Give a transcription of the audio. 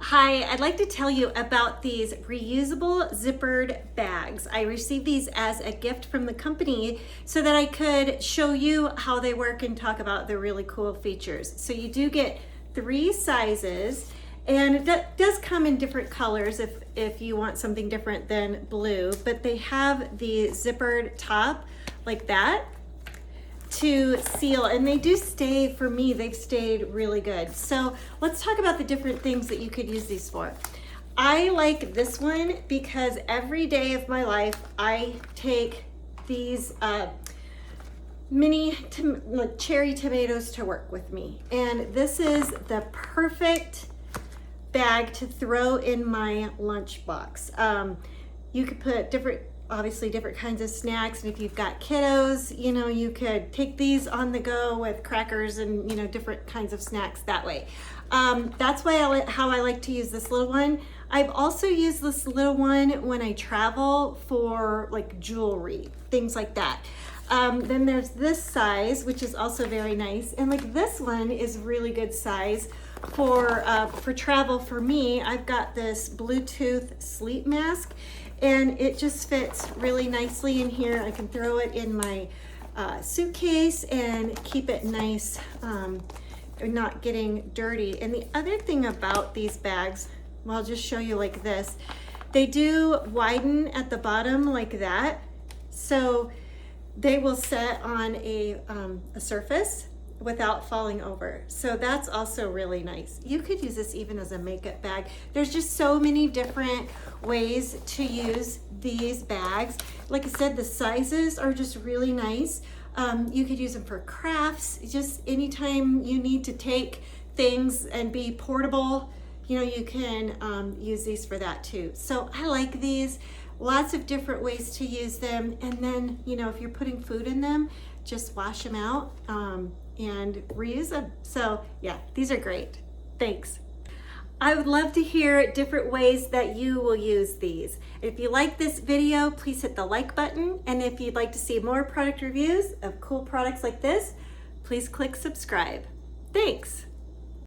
Hi, I'd like to tell you about these reusable zippered bags. I received these as a gift from the company so that I could show you how they work and talk about their really cool features. So you do get 3 sizes, and it does come in different colors if you want something different than blue, but they have the zippered top like that to seal, and they do stay, for me, they've stayed really good. So let's talk about the different things that you could use these for. I like this one because every day of my life I take these mini cherry tomatoes to work with me, and this is the perfect bag to throw in my lunchbox. You could put obviously different kinds of snacks, and if you've got kiddos, you could take these on the go with crackers and different kinds of snacks that way. That's how I like to use this little one. I've also used this little one when I travel for like jewelry, things like that. Then there's this size, which is also very nice, and like this one is really good size for travel. For me, I've got this Bluetooth sleep mask, and it just fits really nicely in here. I can throw it in my suitcase and keep it nice, not getting dirty. And the other thing about these bags, well, I'll just show you like this. They do widen at the bottom like that, so they will set on a surface without falling over. So that's also really nice. You could use this even as a makeup bag. There's just so many different ways to use these bags. Like I said, the sizes are just really nice. You could use them for crafts, just anytime you need to take things and be portable, you can use these for that too. So I like these. Lots of different ways to use them. And then, if you're putting food in them, just wash them out and reuse them. So yeah, these are great. Thanks. I would love to hear different ways that you will use these. If you like this video, please hit the like button. And if you'd like to see more product reviews of cool products like this, please click subscribe. Thanks.